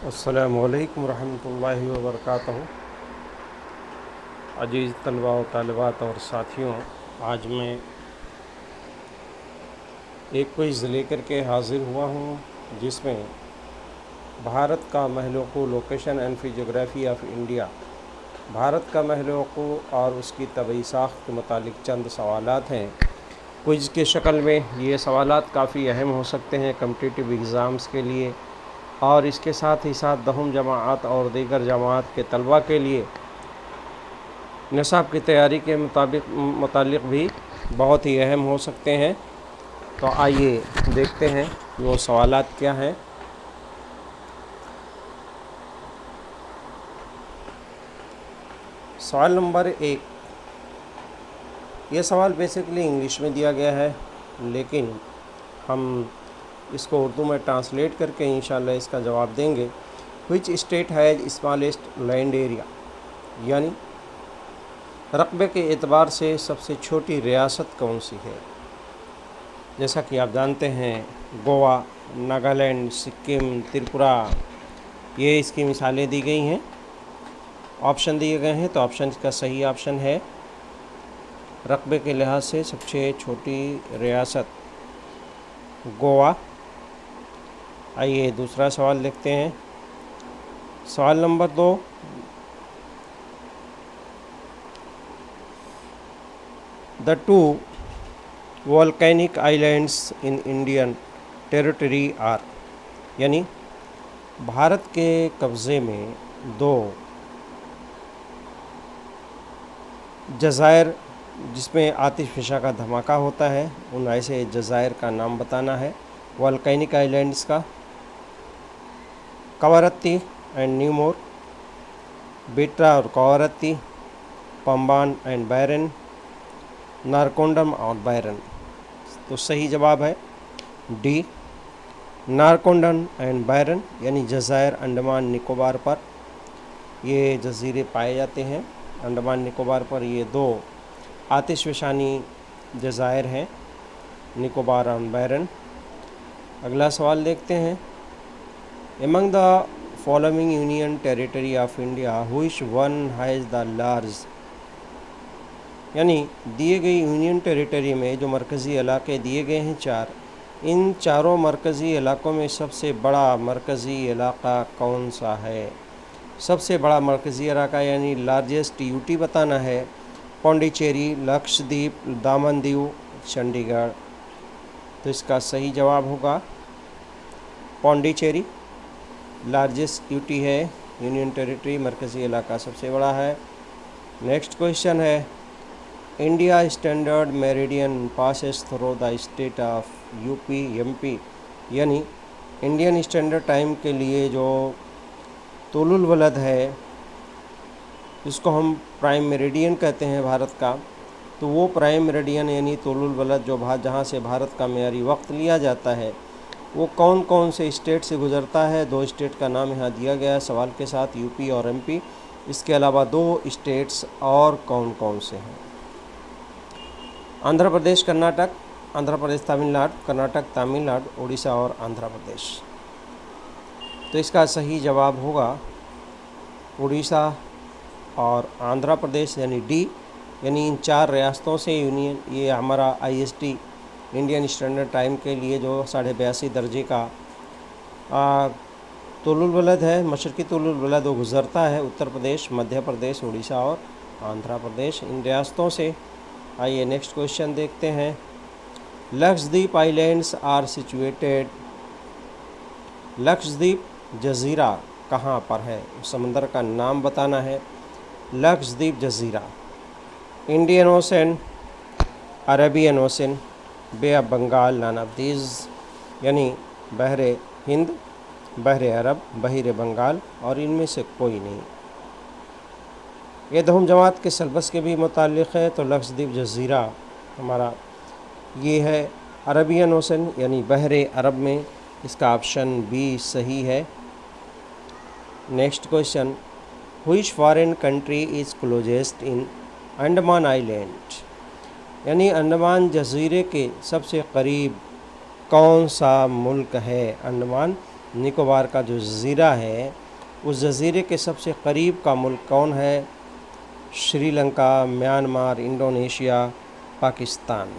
अस्सलामु अलैकुम रहमतुल्लाहि व बरकातहू। अजीज़ तलबा व तालिबात और साथियों, आज मैं एक क्विज़ लेकर के हाज़िर हुआ हूँ जिसमें भारत का महलोक़ो location and physiography of India, Bharat का महलोक़ो और उसकी तबई साख्त के मुतालिक चंद सवालात हैं। क्विज़ के शक्ल में ये सवालात काफ़ी अहम हो सकते हैं कम्पिटिटिव एग्ज़ाम्स के लिए, और इसके साथ ही साथ दहम जमाअत और दीगर जमाअत के तलबा के लिए निसाब की तैयारी के मुतालिक भी बहुत ही अहम हो सकते हैं। तो आइए देखते हैं वो सवालात क्या हैं। सवाल नंबर 1, ये सवाल बेसिकली इंग्लिश में दिया गया है, लेकिन हम इसको उर्दू में ट्रांसलेट करके इंशाल्लाह इसका जवाब देंगे। विच state has smallest land area, यानी रकबे के एतबार से सबसे छोटी रियासत कौन सी है। जैसा कि आप जानते हैं, गोवा, नागालैंड, सिक्किम, त्रिपुरा, ये इसकी मिसालें दी गई हैं। ऑप्शन दिए गए हैं, तो ऑप्शन का सही ऑप्शन है रकबे के लिहाज से सबसे छोटी रियासत गोवा। आइए दूसरा सवाल देखते हैं। सवाल number 2, the two volcanic islands in Indian territory are, यानी भारत के कब्ज़े में दो जज़ायर जिसमें आतिशफ़शा का धमाका होता है, उन ऐसे जज़ायर का नाम बताना है। वोल्केनिक आइलैंड्स का कवारत्ती एंड न्यूमोर, बिट्रा और कवारत्ती, पंबान एंड बैरन, नारकोंडम और बैरन। तो सही जवाब है डी, नारकोंडम एंड बैरन, यानी जज़ायर अंडमान निकोबार पर ये जज़ीरे पाए जाते हैं। अंडमान निकोबार पर ये दो आतिशफ़शानी जज़ायर हैं, निकोबार और बैरन। अगला सवाल देखते हैं। Among the following union territory of India which one has the large, यानी दिए गई यूनियन टेरिटरी में जो मरकज़ी इलाके दिए गए हैं चार, इन चारों मरकज़ी इलाकों में सबसे बड़ा मरकज़ी इलाका कौन सा है। सबसे बड़ा मरकज़ी इलाका यानी लार्जेस्ट यूटी बताना है। पौंडीचेरी, लक्षद्वीप, दामन दीव, चंडीगढ़। तो इसका सही जवाब होगा पौंडीचेरी। लार्जेस्ट यूटी है, यूनियन टेरिटरी, मरकज़ी इलाका सबसे बड़ा है। नेक्स्ट क्वेश्चन है, India standard meridian passes through the state of UP MP, यानी इंडियन स्टैंडर्ड टाइम के लिए जो तुलुल वलद है, जिसको हम प्राइम मेरिडियन कहते हैं भारत का, तो वो प्राइम मेरिडियन यानी तुलुल वलद जो जहाँ से भारत का मेयारी वक्त लिया जाता है, वो कौन कौन से स्टेट से गुज़रता है। दो स्टेट का नाम यहाँ दिया गया है सवाल के साथ, यूपी और एमपी। इसके अलावा दो स्टेट्स और कौन कौन से हैं, आंध्र प्रदेश कर्नाटक, आंध्र प्रदेश तमिलनाडु, कर्नाटक तमिलनाडु, उड़ीसा और आंध्र प्रदेश। तो इसका सही जवाब होगा उड़ीसा और आंध्र प्रदेश, यानी डी, यानी इन चार रियासतों से यूनियन ये हमारा आईएसटी इंडियन स्टैंडर्ड टाइम के लिए जो 82.5 दर्जे का तुलुल वलद है, मशरक़ी तुलुल वलद, वो गुज़रता है उत्तर प्रदेश, मध्य प्रदेश, उड़ीसा और आंध्र प्रदेश, इन रियासतों से। आइए नेक्स्ट क्वेश्चन देखते हैं। Lakshadweep islands are situated, Lakshadweep जज़ीरा कहाँ पर है, समंदर का नाम बताना है। लक्षद्वीप जज़ीरा Indian Ocean, Arabian Ocean, Bay of Bengal, none of these, यानी बहरे हिंद, बहरे अरब, बहिर बंगाल, और इनमें से कोई नहीं। ये दहम जमात के सिलेबस के भी मुतालिक है। तो लक्षद्वीप जज़ीरा हमारा ये है अरेबियन ओशन, यानी बहरे अरब में। इसका ऑप्शन बी सही है। Next question, which foreign country is closest in Andaman island, यानी अंडमान जज़ीरे के सबसे करीब कौन सा मुल्क है। अंडमान निकोबार का जो जज़ीरा है, उस जज़ीरे के सबसे करीब का मुल्क कौन है? Sri Lanka, Myanmar, Indonesia, Pakistan.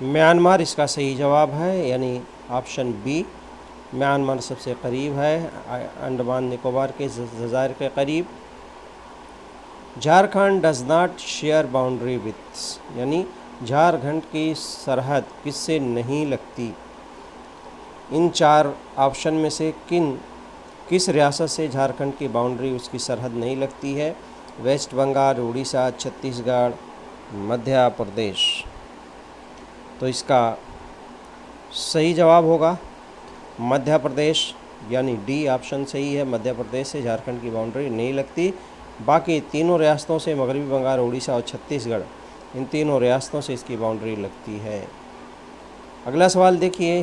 Myanmar इसका सही जवाब है, यानी ऑप्शन बी, म्यांमार सबसे करीब है अंडमान निकोबार के जज़ायर के करीब। Jharkhand does not share boundary with, यानी झारखंड की सरहद किससे नहीं लगती? इन 4 ऑप्शन में से किस रियासत से झारखंड की बाउंड्री, उसकी सरहद नहीं लगती है? वेस्ट बंगाल, उड़ीसा, छत्तीसगढ़, मध्य प्रदेश। तो इसका सही जवाब होगा मध्य प्रदेश, यानी डी ऑप्शन सही है। मध्य प्रदेश से झारखंड की बाउंड्री नहीं लगती। बाकी तीनों रियासतों से, मगरबी बंगाल, उड़ीसा और छत्तीसगढ़, इन तीनों रियासतों से इसकी बाउंड्री लगती है। अगला सवाल देखिए,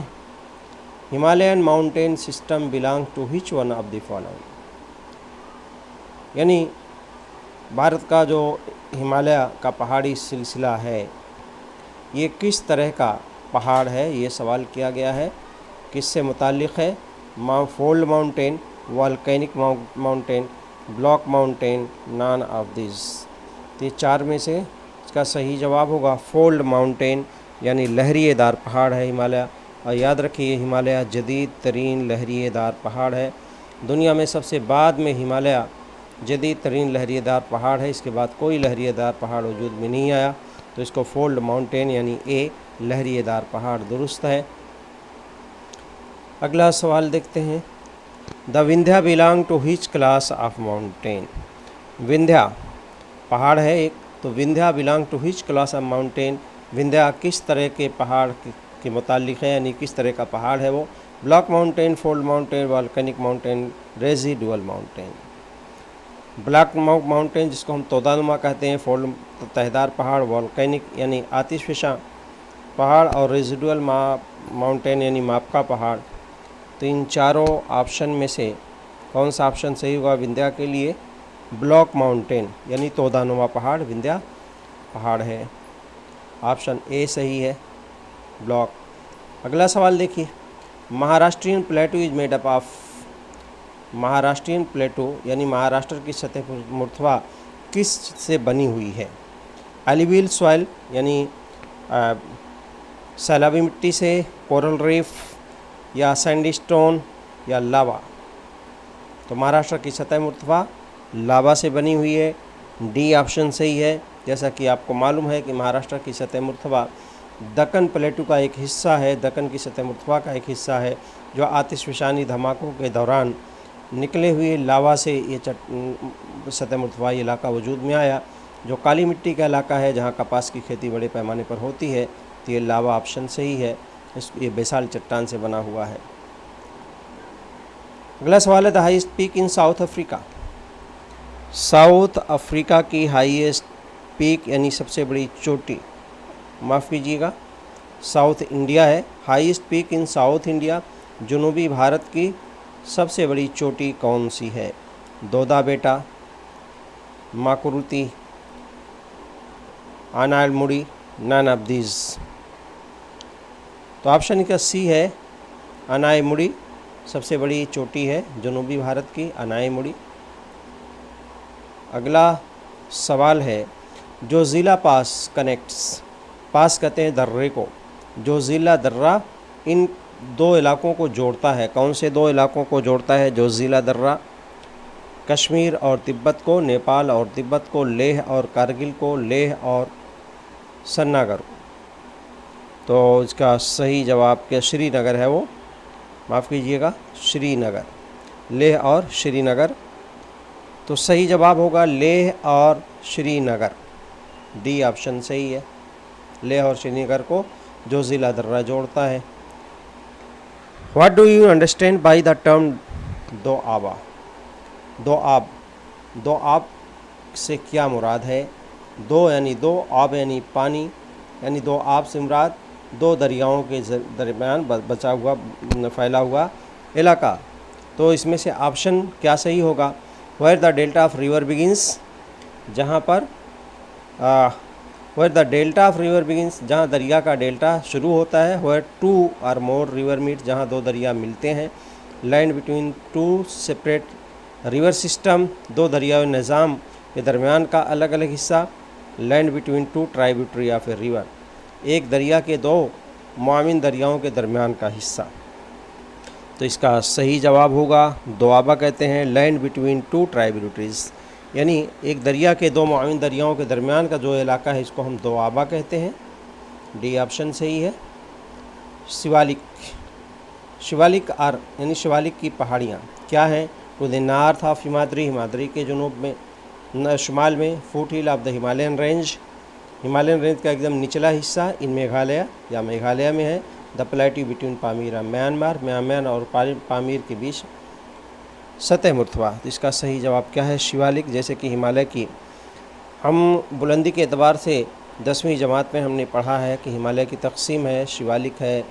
Himalayan mountain system belong to which one of the following, यानी भारत का जो हिमालय का पहाड़ी सिलसिला है, ये किस तरह का पहाड़ है, ये सवाल किया गया है। किससे मुताल्लिक़ है? Fold mountain, volcanic mountain, block mountain, none of this. तो ये 4 में से इसका सही जवाब होगा फोल्ड माउंटेन, यानी लहरिएदार पहाड़ है हिमालय। और याद रखिए, हिमालय जदीद तरीन लहरिएदार पहाड़ है। दुनिया में सबसे बाद में हिमालय जदीद तरीन लहरिएदार पहाड़ है। इसके बाद कोई लहरिएदार पहाड़ वजूद में नहीं आया। तो इसको फोल्ड माउंटेन, यानी ए, लहरिएदार पहाड़ दुरुस्त है। अगला सवाल देखते हैं, the Vindhya belong to which class of mountain. Vindhya पहाड़ है एक, तो Vindhya belong to which class of mountain, Vindhya किस तरह के पहाड़ के मुताल्लिक़ है, यानी किस तरह का पहाड़ है वो? Block mountain, fold mountain, volcanic mountain, residual mountain. Block mountain जिसको हम तोदानुमा कहते हैं, फोल्ड तहदार पहाड़, वॉल्केनिक यानी आतिशफ़शा पहाड़, और रेजिडुअल माउंटेन यानी मापका पहाड़। तो इन चारों ऑप्शन में से कौन सा ऑप्शन सही होगा विंध्या के लिए? ब्लॉक माउंटेन यानी तोदानुमा पहाड़ विंध्या पहाड़ है। ऑप्शन ए सही है, ब्लॉक। अगला सवाल देखिए, Maharashtrian प्लेटू is made up of, Maharashtrian प्लेटू यानी महाराष्ट्र की सतह मुर्तवा किस से बनी हुई है? एल्यूवियल सॉइल यानी सैलाबी मिट्टी से, कोरल रीफ या सैंडस्टोन या लावा। तो महाराष्ट्र की सतह मुर्तवा लावा से बनी हुई है, डी ऑप्शन सही है। जैसा कि आपको मालूम है कि महाराष्ट्र की सतह मुर्तवा दक्कन प्लेटू का एक हिस्सा है, दक्कन की सतह मुर्तवा का एक हिस्सा है, जो आतिशफ़शानी धमाकों के दौरान निकले हुए लावा से ये सतह मुर्तवा इलाका वजूद में आया, जो काली मिट्टी का इलाका है जहाँ कपास की खेती बड़े पैमाने पर होती है। तो ये लावा ऑप्शन सही है, ये बेसाल चट्टान से बना हुआ है। अगला सवाल है, the highest peak in South Africa. South Africa की हाईएस्ट पीक यानी सबसे बड़ी चोटी, माफ़ कीजिएगा, साउथ इंडिया है। Highest peak in South India, जनूबी भारत की सबसे बड़ी चोटी कौन सी है? दोदा बेटा, माकुरुती, अनायलमुड़ी, नन ऑफ दीज। तो ऑप्शन का सी है, अनायमुड़ी सबसे बड़ी चोटी है जनूबी भारत की, अनायमुड़ी। अगला सवाल है, जो ज़िला पास कनेक्ट्स, पास कहते हैं दर्रे को, जो ज़िला दर्रा इन 2 इलाकों को जोड़ता है, कौन से 2 इलाकों को जोड़ता है जो ज़िला दर्रा? कश्मीर और तिब्बत को, नेपाल और तिब्बत को, लेह और कारगिल को, लेह और श्रीनगर को। तो इसका सही जवाब क्या श्रीनगर है वो, माफ़ कीजिएगा, श्रीनगर, लेह और श्रीनगर। तो सही जवाब होगा लेह और श्रीनगर, डी ऑप्शन सही है। लेह और श्रीनगर को जो ज़िला दर्रा जोड़ता है। What do you understand by the term दो आबा? दो आब, दो आब से क्या मुराद है? दो यानी 2, आब यानी पानी, यानी 2 आब से मुराद 2 दरियाओं के दरमियान बचा हुआ फैला हुआ इलाका। तो इसमें से ऑप्शन क्या सही होगा? Where the delta of river begins, जहाँ पर where the delta of river begins, जहाँ दरिया का डेल्टा शुरू होता है। वेयर टू और मोर रिवर मीट, जहाँ दो दरिया मिलते हैं। Land between two separate river system, दो दरियाई निज़ाम के दरमियान का अलग अलग हिस्सा। Land between two tributary of a river, एक दरिया के दो मुआविन दरियाओं के दरमियान का हिस्सा। तो इसका सही जवाब होगा दोआबा कहते हैं लैंड बिटवीन टू ट्राइब्यूटरीज, यानी एक दरिया के दो मुआविन दरियाओं के दरमियान का जो इलाका है इसको हम दोआबा कहते हैं। डी ऑप्शन सही है। शिवालिक, शिवालिक आर यानी शिवालिक की पहाड़ियाँ क्या हैं? To the north of Himadri, Himadri के जुनूब में शुमाल में। Foot hill of the Himalayan range, Himalayan range का एकदम निचला हिस्सा इन मेघालय या मेघालय में है। द प्लेट्यू बिटवीन पामीर और म्यांमार, म्यांमार और पामीर के बीच सतह मुर्तबा। तो इसका सही जवाब क्या है? शिवालिक। जैसे कि हिमालय की हम बुलंदी के एतबार से 10वीं जमात में हमने पढ़ा है कि हिमालय की तकसीम है, शिवालिक है,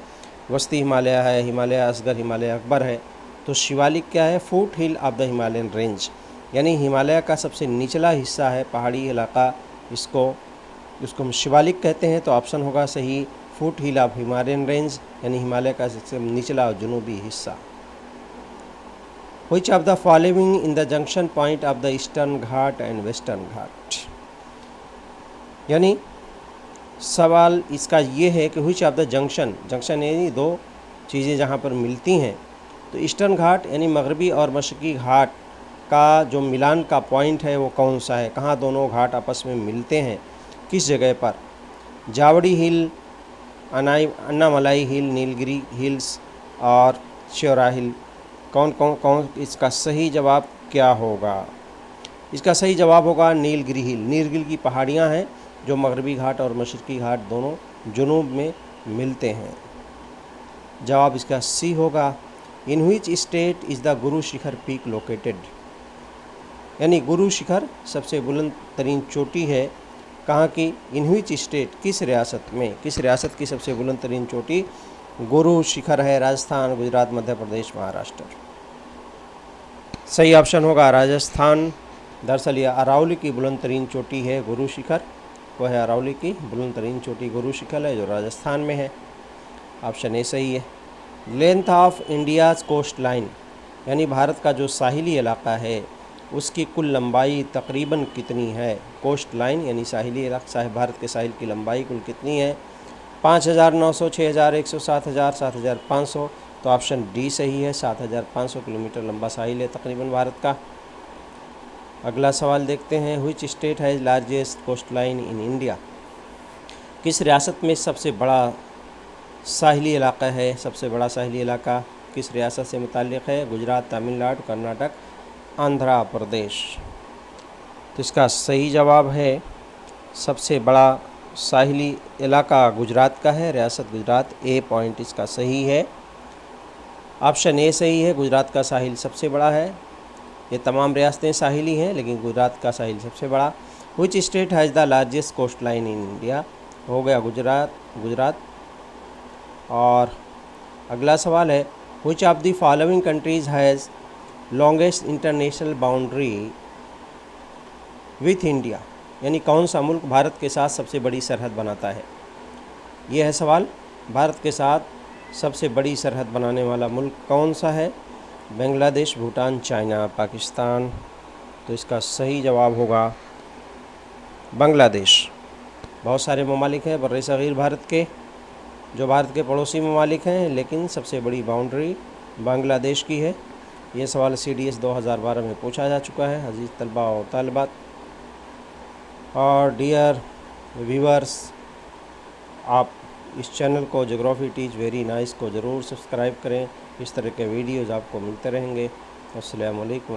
वस्ती हिमालय है, हिमालय असगर, हिमालय अकबर है। तो शिवालिक क्या है? Foot hill of the Himalayan range, यानी हिमालय का सबसे निचला हिस्सा है, पहाड़ी इलाका, इसको हम शिवालिक कहते हैं। तो ऑप्शन होगा सही foot hill of Himalayan range, यानी हिमालय का सबसे निचला और जुनूबी हिस्सा। Which of the following in the junction point of the Eastern Ghat and Western Ghat, यानी सवाल इसका ये है कि which of the junction, junction यानी दो चीज़ें जहाँ पर मिलती हैं। तो ईस्टर्न घाट यानी मगरबी और मशरकी घाट का जो मिलान का पॉइंट है वो कौन सा है? कहाँ दोनों घाट आपस में मिलते हैं, किस जगह पर? जावड़ी हिल, अन्नामलाई हिल, नीलगिरी हिल्स और श्योरा हिल, कौन? इसका सही जवाब क्या होगा? इसका सही जवाब होगा नीलगिरी हिल। नीलगिरी की पहाड़ियाँ हैं जो मगरबी घाट और मशरकी घाट दोनों जुनूब में मिलते हैं। जवाब इसका सी होगा। इन which state is the Guru Shikhar peak located, यानी गुरु शिखर सबसे बुलंद तरीन चोटी है कहाँ की? इन विच स्टेट, किस रियासत में, किस रियासत की सबसे बुलंद तरीन चोटी गुरु शिखर है? राजस्थान, गुजरात, मध्य प्रदेश, महाराष्ट्र। सही ऑप्शन होगा राजस्थान। दरअसल यह अरावली की बुलंद तरीन चोटी है गुरु शिखर, वह है अरावली की बुलंद तरीन चोटी गुरु शिखर है जो राजस्थान में है। ऑप्शन ए सही है। Length of India's coast line, यानी भारत का जो साहिली इलाका है उसकी कुल लंबाई तकरीबन कितनी है? कोस्ट लाइन यानी साहिली इलाका, भारत के साहिल की लंबाई कुल कितनी है? 5,900, 6,100, 7,000, 7,500। तो ऑप्शन डी सही है, 7,500 किलोमीटर लंबा साहिल है तकरीबन भारत का। अगला सवाल देखते हैं। Which state has largest coast line in India, किस रियासत में सबसे बड़ा साहिली इलाका है? सबसे बड़ा साहिली इलाका किस रियासत से मुताल्लिक़ है? गुजरात, तमिलनाडु, कर्नाटक, आंध्र प्रदेश। तो इसका सही जवाब है सबसे बड़ा साहिली इलाका गुजरात का है, रियासत गुजरात। ए पॉइंट इसका सही है। ऑप्शन ए सही है, गुजरात का साहिल सबसे बड़ा है। ये तमाम रियासतें साहिली हैं लेकिन गुजरात का साहिल सबसे बड़ा। Which state has the largest coast line in India, हो गया गुजरात। और अगला सवाल है which of the following countries has longest international boundary with India, यानी कौन सा मुल्क भारत के साथ सबसे बड़ी सरहद बनाता है? ये है सवाल। भारत के साथ सबसे बड़ी सरहद बनाने वाला मुल्क कौन सा है? बांग्लादेश, भूटान, चाइना, पाकिस्तान। तो इसका सही जवाब होगा बांग्लादेश। बहुत सारे ममालिक हैं बर्रे सग़ीर भारत के जो भारत के पड़ोसी ममालिक हैं, लेकिन सबसे बड़ी बाउंड्री बांग्लादेश की है। ये सवाल CDS 2012 में पूछा जा चुका है अजीज़ तलबा और तालिबात। और डियर व्यूअर्स, आप इस चैनल को ज्योग्राफी टीच वेरी नाइस को ज़रूर सब्सक्राइब करें। इस तरह के वीडियोज़ आपको मिलते रहेंगे। अस्सलामु अलैकुम।